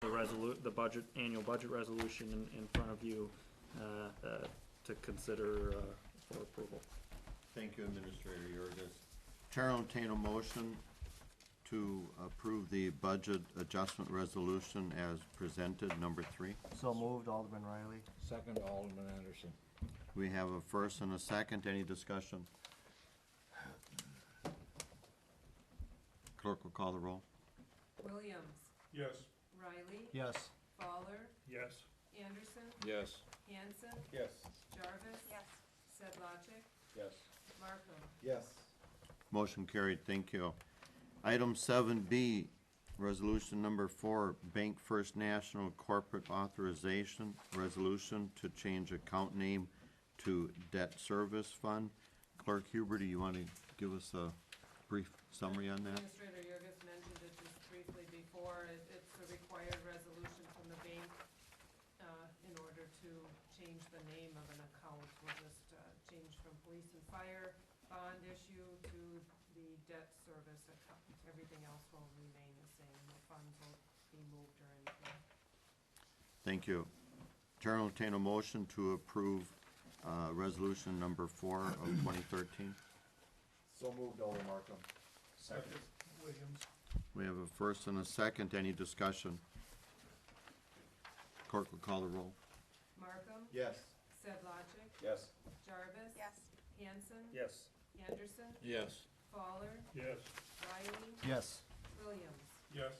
the budget, annual budget resolution in front of you, to consider, for approval. Thank you, Administrator Yurgis. Chair will entertain a motion to approve the budget adjustment resolution as presented, number 3. So moved, Alderman Riley. Second, Alderman Anderson. We have a first and a second. Any discussion? Clerk will call the roll. Williams, Yes. Riley, Yes. Fowler, Yes. Anderson, Yes. Hanson, Yes. Jarvis. Yes. Sedlacek, Yes. Markham. Yes. Motion carried. Thank you. Item 7B, resolution number 4, Bank First National Corporate Authorization Resolution to change account name to Debt Service Fund. Clerk Huber, do you want to give us a brief summary on that? Administrator Yurgis mentioned it just briefly before. It's a required resolution from the bank in order to change the name of an account. We'll just change from police and fire bond issue to the debt service account. Everything else will remain the same. The funds will be moved or anything. Thank you. Chair will entertain a motion to approve resolution number 4 of 2013. So moved, Alderman Markham. Second. Williams. We have a first and a second. Any discussion? Clerk will call the roll. Markham. Yes. Sedlacek. Yes. Jarvis. Yes. Hanson. Yes. Anderson. Yes. Fowler. Yes. Riley. Yes. Williams. Yes.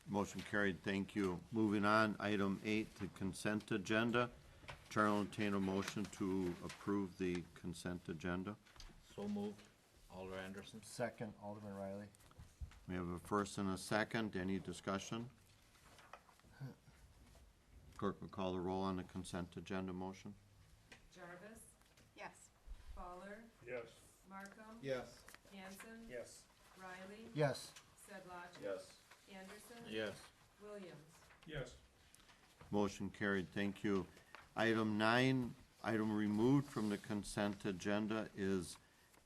Motion carried. Thank you. Moving on, item 8, the consent agenda. Chair will entertain a motion to approve the consent agenda. So moved, Alder Anderson. Second, Alderman Riley. We have a first and a second. Any discussion? Clerk will call the roll on the consent agenda motion. Jarvis. Yes. Fowler. Yes. Markham. Yes. Hanson. Yes. Riley. Yes. Sedlacek. Yes. Anderson. Yes. Williams. Yes. Motion carried. Thank you. Item 9, item removed from the consent agenda is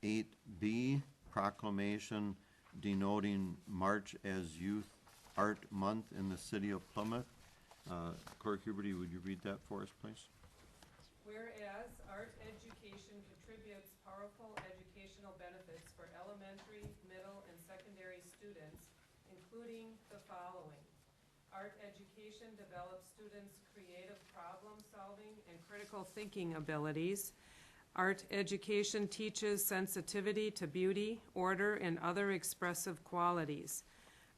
8B, proclamation denoting March as Youth Art Month in the city of Plymouth. Clerk Huberty, would you read that for us, please? Whereas art education contributes powerful educational benefits for elementary, middle, and secondary students, including the following. Art education develops students' creative problem-solving and critical thinking abilities. Art education teaches sensitivity to beauty, order, and other expressive qualities.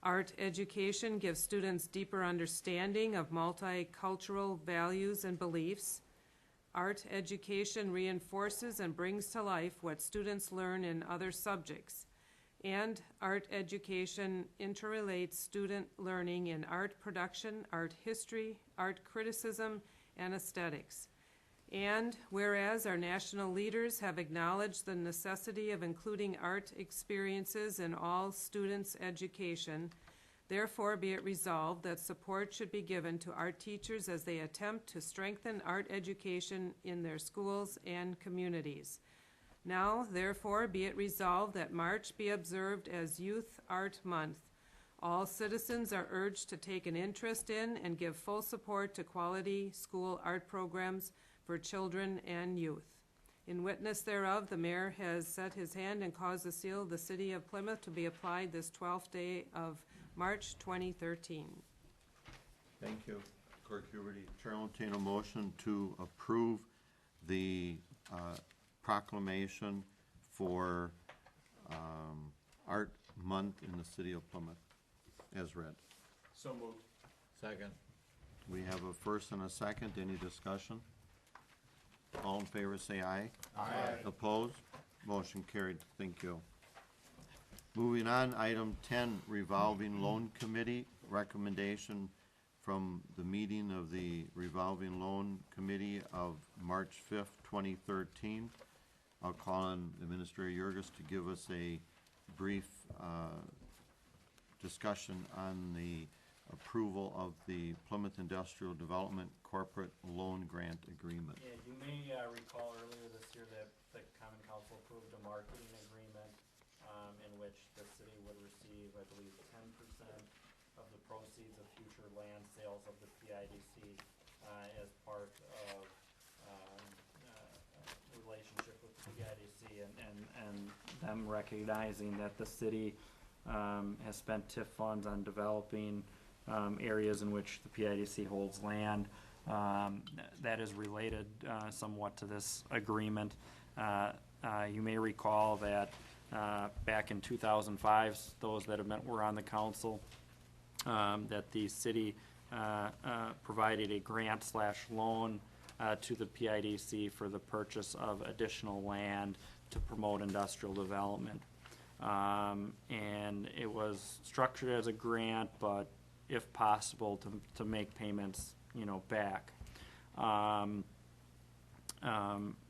Art education gives students deeper understanding of multicultural values and beliefs. Art education reinforces and brings to life what students learn in other subjects. And art education interrelates student learning in art production, art history, art criticism, and aesthetics. And whereas our national leaders have acknowledged the necessity of including art experiences in all students' education, therefore be it resolved that support should be given to art teachers as they attempt to strengthen art education in their schools and communities. Now, therefore, be it resolved that March be observed as Youth Art Month. All citizens are urged to take an interest in and give full support to quality school art programs for children and youth. In witness thereof, the mayor has set his hand and caused the seal of the city of Plymouth to be applied this 12th day of March 2013. Thank you, Clerk Huberty. Chair will entertain a motion to approve the proclamation for Art Month in the city of Plymouth, as read. So moved. Second. We have a first and a second. Any discussion? All in favor say aye. Aye. Opposed? Motion carried. Thank you. Moving on, item 10, revolving loan committee, recommendation from the meeting of the revolving loan committee of March 5th, 2013. I'll call on Administrator Yurgis to give us a brief discussion on the approval of the Plymouth Industrial Development Corporate Loan Grant Agreement. Yeah, you may recall earlier this year that the Common Council approved a marketing agreement in which the city would receive, I believe, 10% of the proceeds proceeds of future land sales of the PIDC, as part of, relationship with the PIDC and them recognizing that the city, has spent TIF funds on developing, areas in which the PIDC holds land. That is related, somewhat to this agreement. You may recall that, back in 2005, those that were on the council, that the city provided a grant/loan to the PIDC for the purchase of additional land to promote industrial development. And it was structured as a grant, but if possible, to make payments, back.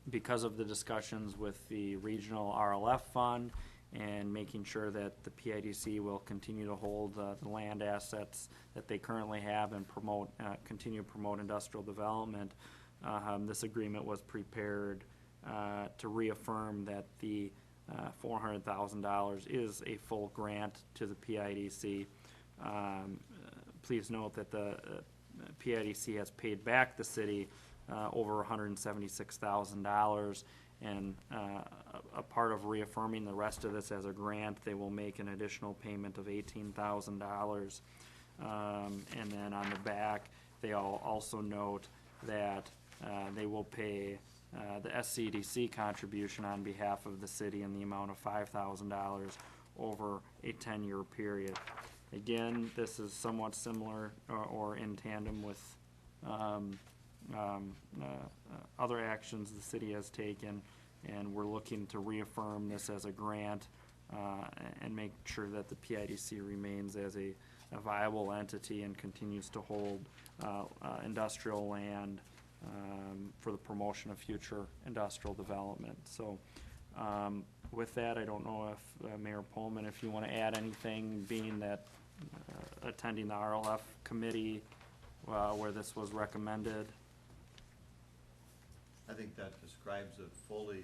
Because of the discussions with the regional RLF fund and making sure that the PIDC will continue to hold the land assets that they currently have and continue to promote industrial development, this agreement was prepared to reaffirm that the $400,000 is a full grant to the PIDC. Please note that the PIDC has paid back the city over $176,000, and a part of reaffirming the rest of this as a grant, they will make an additional payment of $18,000. And then on the back, they also note that they will pay the SCDC contribution on behalf of the city in the amount of $5,000 over a 10-year period. Again, this is somewhat similar or in tandem with other actions the city has taken, and we're looking to reaffirm this as a grant and make sure that the PIDC remains as a viable entity and continues to hold industrial land for the promotion of future industrial development. So with that, I don't know if Mayor Pullman, if you want to add anything, being that attending the RLF committee where this was recommended. I think that describes it fully.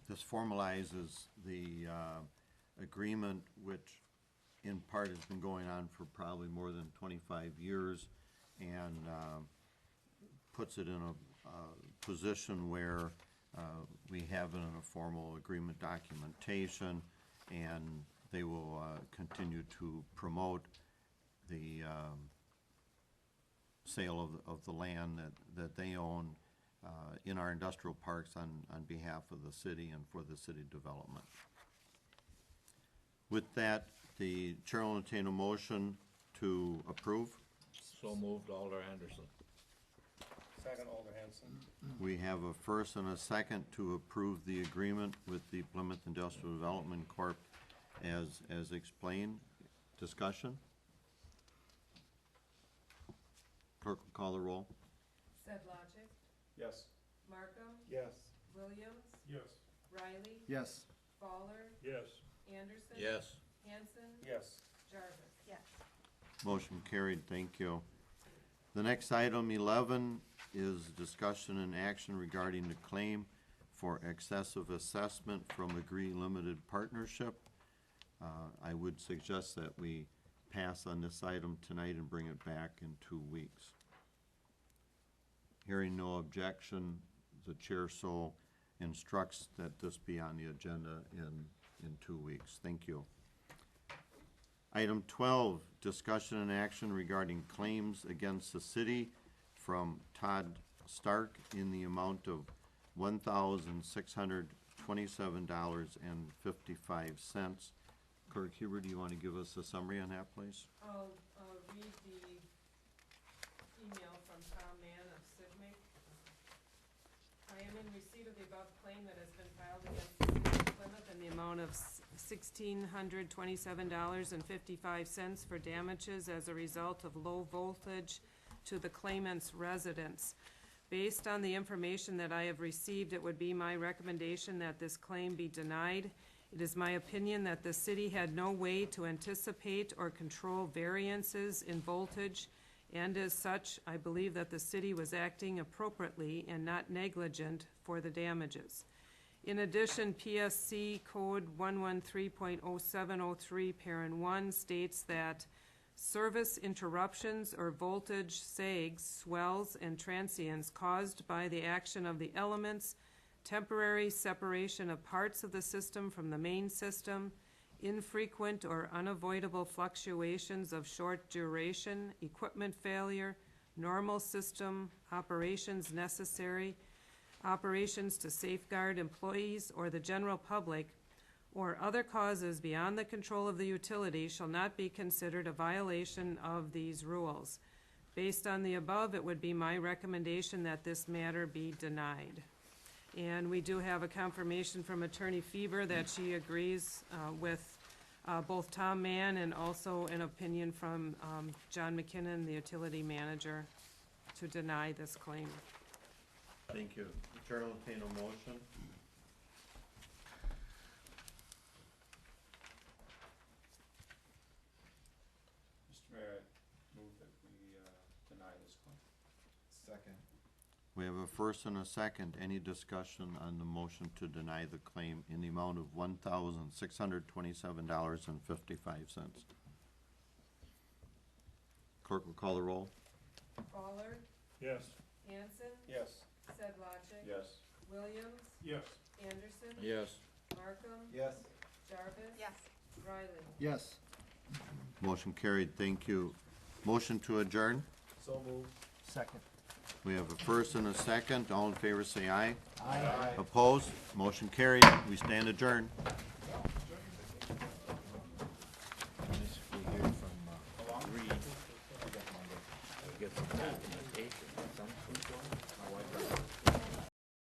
This formalizes the agreement, which in part has been going on for probably more than 25 years, and puts it in a position where we have it in a formal agreement documentation, and they will continue to promote the sale of the land that they own in our industrial parks on behalf of the city and for the city development. With that, the chair will entertain a motion to approve. So moved, Alder Anderson. Second, Alder Hanson. We have a first and a second to approve the agreement with the Plymouth Industrial Development Corp. as explained. Discussion? Clerk will call the roll. Sedlacek, Yes. Markham, Yes. Williams, Yes. Riley, Yes. Fowler, Yes. Anderson. Yes. Hanson, Yes. Jarvis. Yes. Motion carried, thank you. The next item, 11, is discussion and action regarding the claim for excessive assessment from Agree Limited Partnership. I would suggest that we pass on this item tonight and bring it back in 2 weeks. Hearing no objection, the chair so instructs that this be on the agenda in 2 weeks. Thank you. Item 12, discussion and action regarding claims against the city from Todd Stark in the amount of $1,627.55. Clerk Huber, do you want to give us a summary on that, please? I'll read the email from Tom Mann of Sigmic. I am in receipt of the above claim that has been filed against the city of Plymouth in the amount of $1,627.55 for damages as a result of low voltage to the claimant's residence. Based on the information that I have received, it would be my recommendation that this claim be denied. It is my opinion that the city had no way to anticipate or control variances in voltage, and as such, I believe that the city was acting appropriately and not negligent for the damages. In addition, PSC Code 113.0703, Parent 1 states that service interruptions or voltage sags, swells, and transients caused by the action of the elements, temporary separation of parts of the system from the main system, infrequent or unavoidable fluctuations of short duration, equipment failure, normal system operations necessary, operations to safeguard employees or the general public, or other causes beyond the control of the utility shall not be considered a violation of these rules. Based on the above, it would be my recommendation that this matter be denied. And we do have a confirmation from Attorney Feber that she agrees with both Tom Mann and also an opinion from John McKinnon, the utility manager, to deny this claim. Thank you. Chair will entertain a motion. Mr. Mayor, I move that we deny this claim. Second. We have a first and a second. Any discussion on the motion to deny the claim in the amount of $1,627.55? Clerk will call the roll. Fowler, Yes. Hanson, Yes. Sedlacek. Yes. Williams, Yes. Anderson. Yes. Markham. Yes. Jarvis. Yes. Riley. Yes. Motion carried. Thank you. Motion to adjourn. So moved. Second. We have a first and a second. All in favor say aye. Aye. Opposed? Motion carried. We stand adjourned.